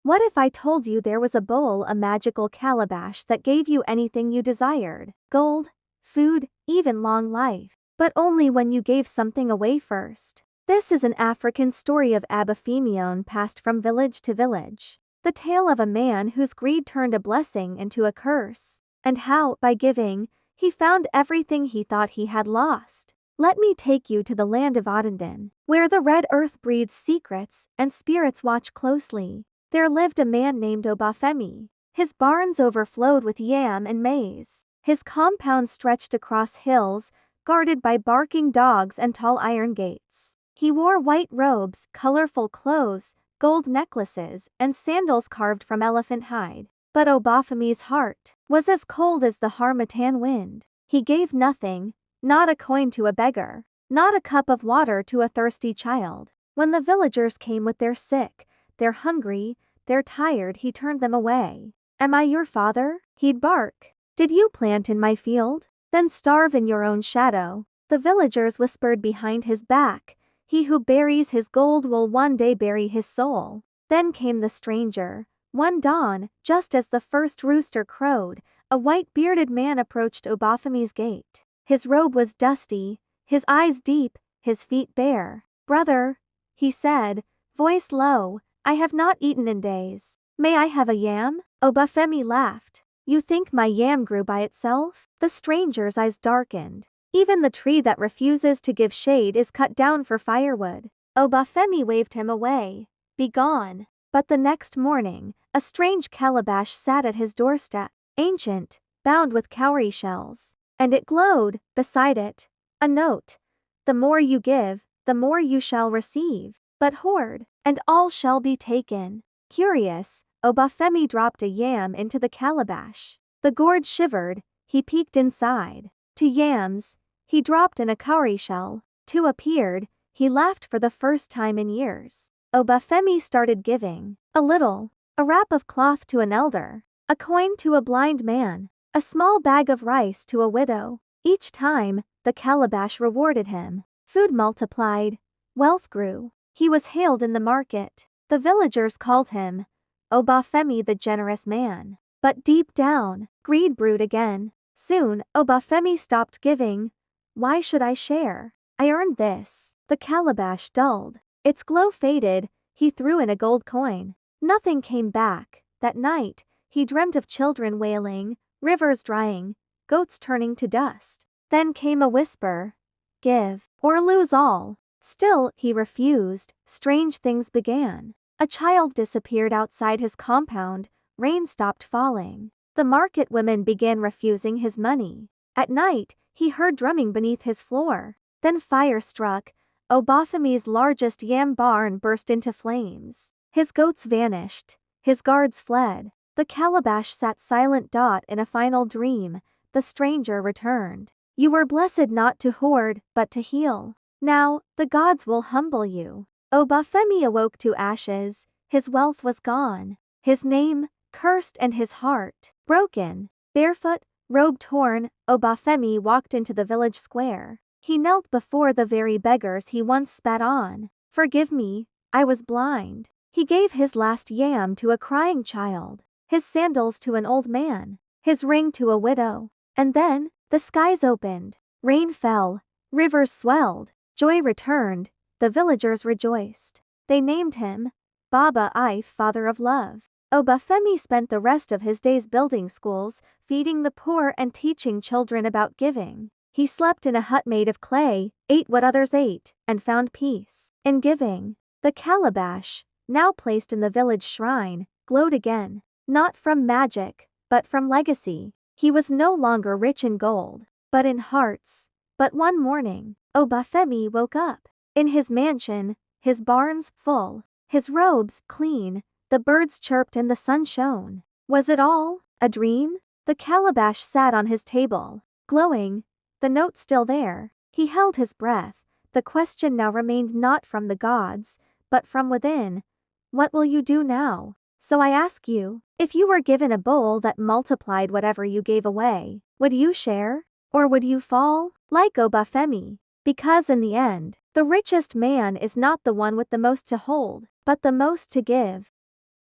What if I told you there was a bowl, a magical calabash that gave you anything you desired? Gold, food, even long life. But only when you gave something away first. This is an African story of Abaphemion passed from village to village. The tale of a man whose greed turned a blessing into a curse, and how, by giving, he found everything he thought he had lost. Let me take you to the land of Odendan, where the red earth breathes secrets and spirits watch closely. There lived a man named Obafemi. His barns overflowed with yam and maize. His compound stretched across hills, guarded by barking dogs and tall iron gates. He wore white robes, colorful clothes, gold necklaces, and sandals carved from elephant hide. But Obafemi's heart was as cold as the Harmattan wind. He gave nothing, not a coin to a beggar, not a cup of water to a thirsty child. When the villagers came with their sick, they're hungry, they're tired, he turned them away. Am I your father? He'd bark. Did you plant in my field? Then starve in your own shadow. The villagers whispered behind his back, he who buries his gold will one day bury his soul. Then came the stranger. One dawn, just as the first rooster crowed, a white-bearded man approached Obafemi's gate. His robe was dusty, his eyes deep, his feet bare. Brother, he said, voice low, I have not eaten in days. May I have a yam? Obafemi laughed. You think my yam grew by itself? The stranger's eyes darkened. Even the tree that refuses to give shade is cut down for firewood. Obafemi waved him away. Be gone. But the next morning, a strange calabash sat at his doorstep, ancient, bound with cowrie shells. And it glowed, beside it, a note. The more you give, the more you shall receive. But hoard, and all shall be taken. Curious, Obafemi dropped a yam into the calabash. The gourd shivered, he peeked inside. 2 yams, he dropped in a cowrie shell. 2 appeared, he laughed for the first time in years. Obafemi started giving. A little. A wrap of cloth to an elder. A coin to a blind man. A small bag of rice to a widow. Each time, the calabash rewarded him. Food multiplied. Wealth grew. He was hailed in the market. The villagers called him Obafemi the generous man. But deep down, greed brewed again. Soon, Obafemi stopped giving. Why should I share? I earned this. The calabash dulled. Its glow faded, he threw in a gold coin. Nothing came back. That night, he dreamt of children wailing, rivers drying, goats turning to dust. Then came a whisper. Give, or lose all. Still, he refused. Strange things began. A child disappeared outside his compound, rain stopped falling. The market women began refusing his money. At night, he heard drumming beneath his floor. Then fire struck. Obafemi's largest yam barn burst into flames. His goats vanished. His guards fled. The calabash sat silent dot in a final dream. The stranger returned. You were blessed not to hoard, but to heal. Now, the gods will humble you. Obafemi awoke to ashes. His wealth was gone. His name, cursed, and his heart, broken. Barefoot, robe torn, Obafemi walked into the village square. He knelt before the very beggars he once spat on. Forgive me, I was blind. He gave his last yam to a crying child, his sandals to an old man, his ring to a widow. And then, the skies opened. Rain fell, rivers swelled, joy returned, the villagers rejoiced. They named him Baba Ife, Father of Love. Obafemi spent the rest of his days building schools, feeding the poor and teaching children about giving. He slept in a hut made of clay, ate what others ate, and found peace in giving. The calabash, now placed in the village shrine, glowed again, not from magic, but from legacy. He was no longer rich in gold, but in hearts. But one morning, Obafemi woke up. In his mansion, his barns full, his robes clean, the birds chirped and the sun shone. Was it all a dream? The calabash sat on his table, glowing, the note still there. He held his breath. The question now remained not from the gods, but from within. What will you do now? So I ask you, if you were given a bowl that multiplied whatever you gave away, would you share? Or would you fall, like Obafemi? Because in the end, the richest man is not the one with the most to hold, but the most to give.